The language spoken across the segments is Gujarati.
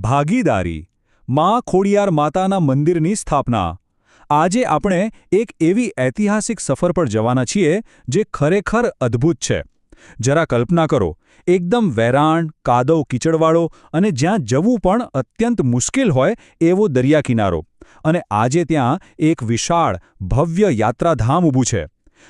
ભાગીદારી, મા ખોડિયાર માતાના મંદિરની સ્થાપના. આજે આપણે એક એવી ઐતિહાસિક સફર પર જવાના છીએ જે ખરેખર અદ્ભુત છે. જરા કલ્પના કરો, એકદમ વેરાણ, કાદવ કીચડવાળો અને જ્યાં જવું પણ અત્યંત મુશ્કેલ હોય એવો દરિયાકિનારો. અને આજે ત્યાં એક વિશાળ, ભવ્ય યાત્રાધામ ઊભું છે.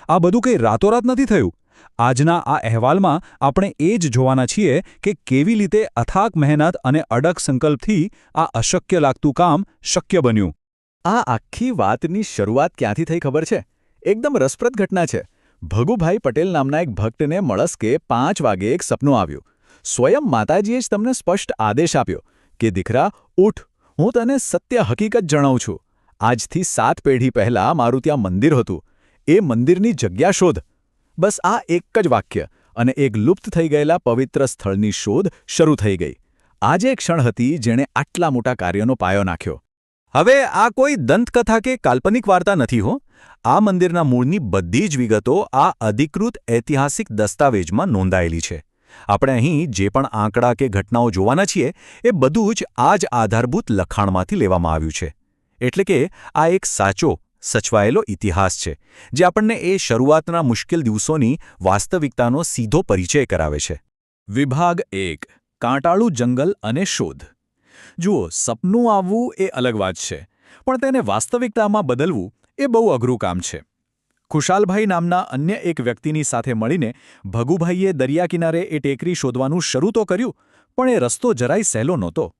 આ બધું કંઈ રાતોરાત નથી થયું. આજના આ અહેવાલમાં આપણે એ જ જોવાના છીએ કે કેવી રીતે અથાગ મહેનત અને અડગ સંકલ્પથી આ અશક્ય લાગતું કામ શક્ય બન્યું. આ આખી વાતની શરૂઆત ક્યાંથી થઈ ખબર છે? એકદમ રસપ્રદ ઘટના છે. ભગુભાઈ પટેલ નામના એક ભક્તને મળસ્કે 5 વાગે એક સપનું આવ્યું. સ્વયં માતાજીએ જ તમને સ્પષ્ટ આદેશ આપ્યો કે દીકરા ઉઠ, હું તને સત્ય હકીકત જણાવું છું. આજથી 7 પેઢી પહેલાં મારું ત્યાં મંદિર હતું. એ મંદિરની જગ્યા શોધ. બસ આ એક જ વાક્ય અને એક લુપ્ત થઈ ગયેલા પવિત્ર સ્થળની શોધ શરૂ થઈ ગઈ. આજે એક ક્ષણ હતી જેણે આટલા મોટા કાર્યનો પાયો નાખ્યો. હવે આ કોઈ દંતકથા કે કાલ્પનિક વાર્તા નથી હો. આ મંદિરના મૂળની બધી જ વિગતો આ અધિકૃત ઐતિહાસિક દસ્તાવેજમાં નોંધાયેલી છે. આપણે અહીં જે પણ આંકડા કે ઘટનાઓ જોવાના છીએ એ બધું જ આ જ આધારભૂત લખાણમાંથી લેવામાં આવ્યું છે. એટલે કે આ એક સાચો, સચવાયેલો ઇતિહાસ છે જે આપણને એ શરૂઆતના મુશ્કેલ દિવસોની વાસ્તવિકતાનો સીધો પરિચય કરાવે છે. વિભાગ 1: કાંટાળું જંગલ અને શોધ. જુઓ, સપનું આવવું એ અલગ વાત છે, પણ તેને વાસ્તવિકતામાં બદલવું એ બહુ અઘરું કામ છે. ખુશાલભાઈ નામના અન્ય એક વ્યક્તિની સાથે મળીને ભગુભાઈએ દરિયાકિનારે એ ટેકરી શોધવાનું શરૂ તો કર્યું, પણ એ રસ્તો જરાય સહેલો નહોતો.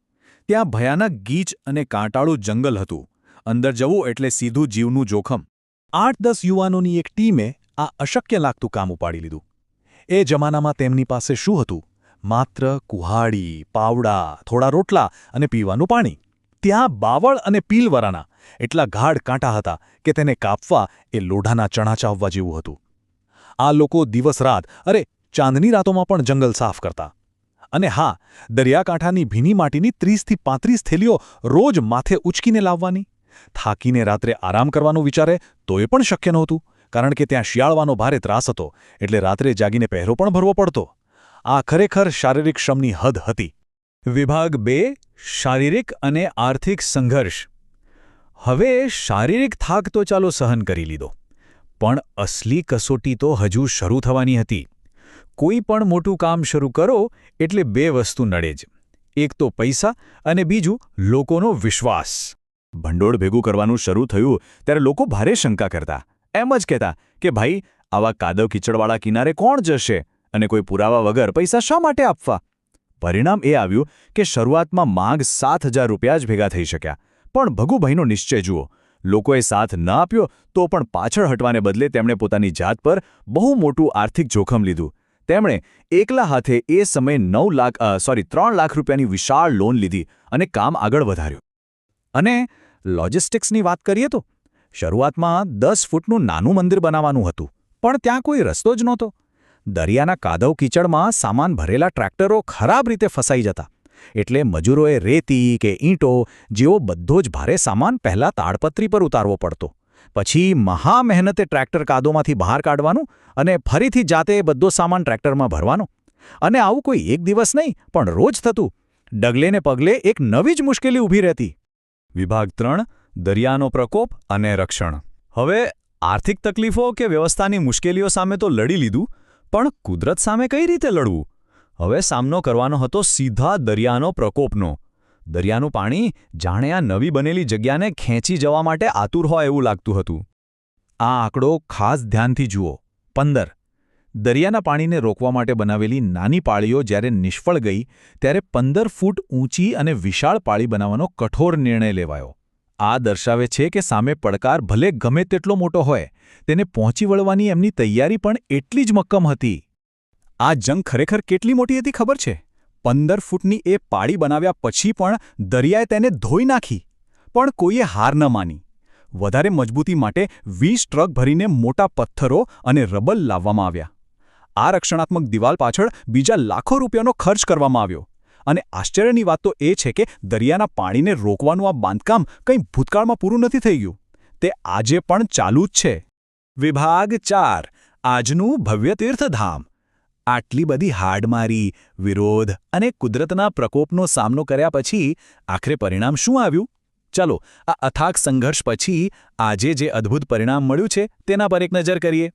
ત્યાં ભયાનક ગીચ અને કાંટાળું જંગલ હતું. અંદર જવું એટલે સીધું જીવનું જોખમ. 8-10 યુવાનોની એક ટીમે આ અશક્ય લાગતું કામ ઉપાડી લીધું. એ જમાનામાં તેમની પાસે શું હતું? માત્ર કુહાડી, પાવડા, થોડા રોટલા અને પીવાનું પાણી. ત્યાં બાવળ અને પીલવરાના એટલા ગાઢ કાંટા હતા કે તેને કાપવા એ લોઢાના ચણા ચાવવા જેવું હતું. આ લોકો દિવસ-રાત, ચાંદની રાતોમાં પણ જંગલ સાફ કરતા. અને હા, દરિયાકાંઠાની ભીની માટીની 30થી 35 થેલીઓ રોજ માથે ઉચકીને લાવવાની. થાકીને રાત્રે આરામ કરવાનું વિચારે તો એ પણ શક્ય નહોતું, કારણ કે ત્યાં શિયાળવાનો ભારે ત્રાસ હતો, એટલે રાત્રે જાગીને પહેરો પણ ભરવો પડતો. આ ખરેખર શારીરિક શ્રમની હદ હતી. વિભાગ 2: શારીરિક અને આર્થિક સંઘર્ષ. હવે શારીરિક થાક તો ચાલો સહન કરી લીધો, પણ અસલી કસોટી તો હજુ શરૂ થવાની હતી. કોઈ પણ મોટું કામ શરૂ કરો એટલે 2 વસ્તુ નડે જ. એક તો પૈસા અને બીજું લોકોનો વિશ્વાસ. ભંડોળ ભેગું કરવાનું શરૂ થયું ત્યારે લોકો ભારે શંકા કરતા. એમ જ કહેતા કે ભાઈ, આવા કાદવ કીચડવાળા કિનારે કોણ જશે અને કોઈ પુરાવા વગર પૈસા શા માટે આપવા? પરિણામ એ આવ્યું કે શરૂઆતમાં માંગ 7,000 રૂપિયા જ ભેગા થઈ શક્યા. પણ ભગુભાઈનો નિશ્ચય જુઓ. લોકોએ સાથ ન આપ્યો તો પણ પાછળ હટવાને બદલે તેમણે પોતાની જાત પર બહુ મોટું આર્થિક જોખમ લીધું. તેમણે એકલા હાથે એ સમયે 3 લાખ રૂપિયાની વિશાળ લોન લીધી અને કામ આગળ વધાર્યું. અને લોજિસ્ટિક્સની વાત કરીએ તો શરૂઆતમાં 10 ફૂટનું નાનું મંદિર બનાવવાનું હતું, પણ ત્યાં કોઈ રસ્તો જ નહોતો. દરિયાના કાદવ કીચડમાં સામાન ભરેલા ટ્રેક્ટરો ખરાબ રીતે ફસાઈ જતા, એટલે મજૂરોએ રેતી કે ઈંટો જેવો બધો જ ભારે સામાન પહેલાં તાડપત્રી પર ઉતારવો પડતો. પછી મહા મહેનતે ટ્રેક્ટર કાદવમાંથી બહાર કાઢવાનું અને ફરીથી જાતે બધો સામાન ટ્રેક્ટરમાં ભરવાનો. અને આવું કોઈ એક દિવસ નહીં, પણ રોજ થતું. ડગલેને પગલે એક નવી જ મુશ્કેલી ઊભી રહેતી. વિભાગ 3: દરિયાનો પ્રકોપ અને રક્ષણ. હવે આર્થિક તકલીફો કે વ્યવસ્થાની મુશ્કેલીઓ સામે તો લડી લીધું, પણ કુદરત સામે કઈ રીતે લડવું? હવે સામનો કરવાનો હતો સીધા દરિયાનો પ્રકોપનો. દરિયાનું પાણી જાણે આ નવી બનેલી જગ્યાને ખેંચી જવા માટે આતુર હોય એવું લાગતું હતું. આ આંકડો ખાસ ધ્યાનથી જુઓ: 15. દરિયાના પાણીને રોકવા માટે બનાવેલી નાની પાળીઓ જ્યારે નિષ્ફળ ગઈ ત્યારે 15 ફૂટ ઊંચી અને વિશાળ પાળી બનાવવાનો કઠોર નિર્ણય લેવાયો. આ દર્શાવે છે કે સામે પડકાર ભલે ગમે તેટલો મોટો હોય, તેને પહોંચી વળવાની એમની તૈયારી પણ એટલી જ મક્કમ હતી. આ જંગ ખરેખર કેટલી મોટી હતી ખબર છે? 15 ફૂટની એ પાળી બનાવ્યા પછી પણ દરિયાએ તેને ધોઈ નાખી. પણ કોઈએ હાર ન માની. વધારે મજબૂતી માટે 20 ટ્રક ભરીને મોટા પથ્થરો અને રબર લાવવામાં આવ્યા. આ રક્ષણાત્મક દિવાલ પાછળ બીજા લાખો રૂપિયાનો ખર્ચ કરવામાં આવ્યો. અને આશ્ચર્યની વાત તો એ છે કે દરિયાના પાણીને રોકવાનું આ બાંધકામ કંઈ ભૂતકાળમાં પૂરું નથી થઈ ગયું. તે આજે પણ ચાલુ જ છે. વિભાગ 4: આજનું ભવ્ય તીર્થધામ. આટલી બધી હાડમારી, વિરોધ અને કુદરતના પ્રકોપનો સામનો કર્યા પછી આખરે પરિણામ શું આવ્યું? ચાલો આ અથાગ સંઘર્ષ પછી આજે જે અદ્ભુત પરિણામ મળ્યું છે તેના પર એક નજર કરીએ.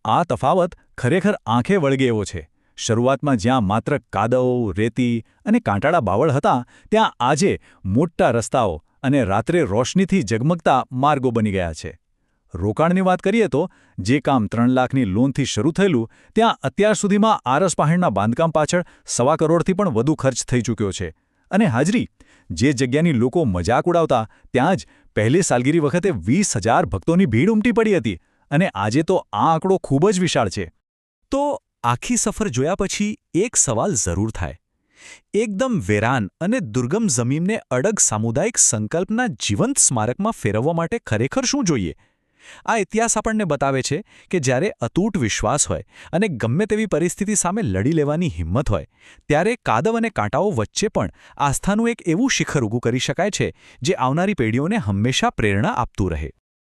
આ તફાવત ખરેખર આંખે વળગે એવો છે. શરૂઆતમાં જ્યાં માત્ર કાદવ, રેતી અને કાંટાળા બાવળ હતા, ત્યાં આજે મોટા રસ્તાઓ અને રાત્રે રોશનીથી ઝગમગતા માર્ગો બની ગયા છે. રોકાણની વાત કરીએ તો જે કામ 3 લાખની લોનથી શરૂ થયેલું, ત્યાં અત્યાર સુધીમાં આરસપહાણના બાંધકામ પાછળ 1.25 કરોડથી પણ વધુ ખર્ચ થઈ ચૂક્યો છે. અને હાજરી, જે જગ્યાની લોકો મજાક ઉડાવતા, ત્યાં જ પહેલી સાલગીરી વખતે 20,000 ભક્તોની ભીડ ઉમટી પડી હતી. અને આજે તો આ આંકડો ખૂબ જ વિશાળ છે. તો આખી સફર જોયા પછી એક સવાલ જરૂર થાય. એકદમ વેરાન અને દુર્ગમ જમીનને અડગ સામુદાયિક સંકલ્પના જીવંત સ્મારકમાં ફેરવવા માટે ખરેખર શું જોઈએ? આ ઇતિહાસ આપણને બતાવે છે કે જ્યારે અતૂટ વિશ્વાસ હોય અને ગમે તેવી પરિસ્થિતિ સામે લડી લેવાની હિંમત હોય, ત્યારે કાદવ અને કાંટાઓ વચ્ચે પણ આસ્થાનું એક એવું શિખર ઊભું કરી શકાય છે જે આવનારી પેઢીઓને હંમેશા પ્રેરણા આપતું રહે.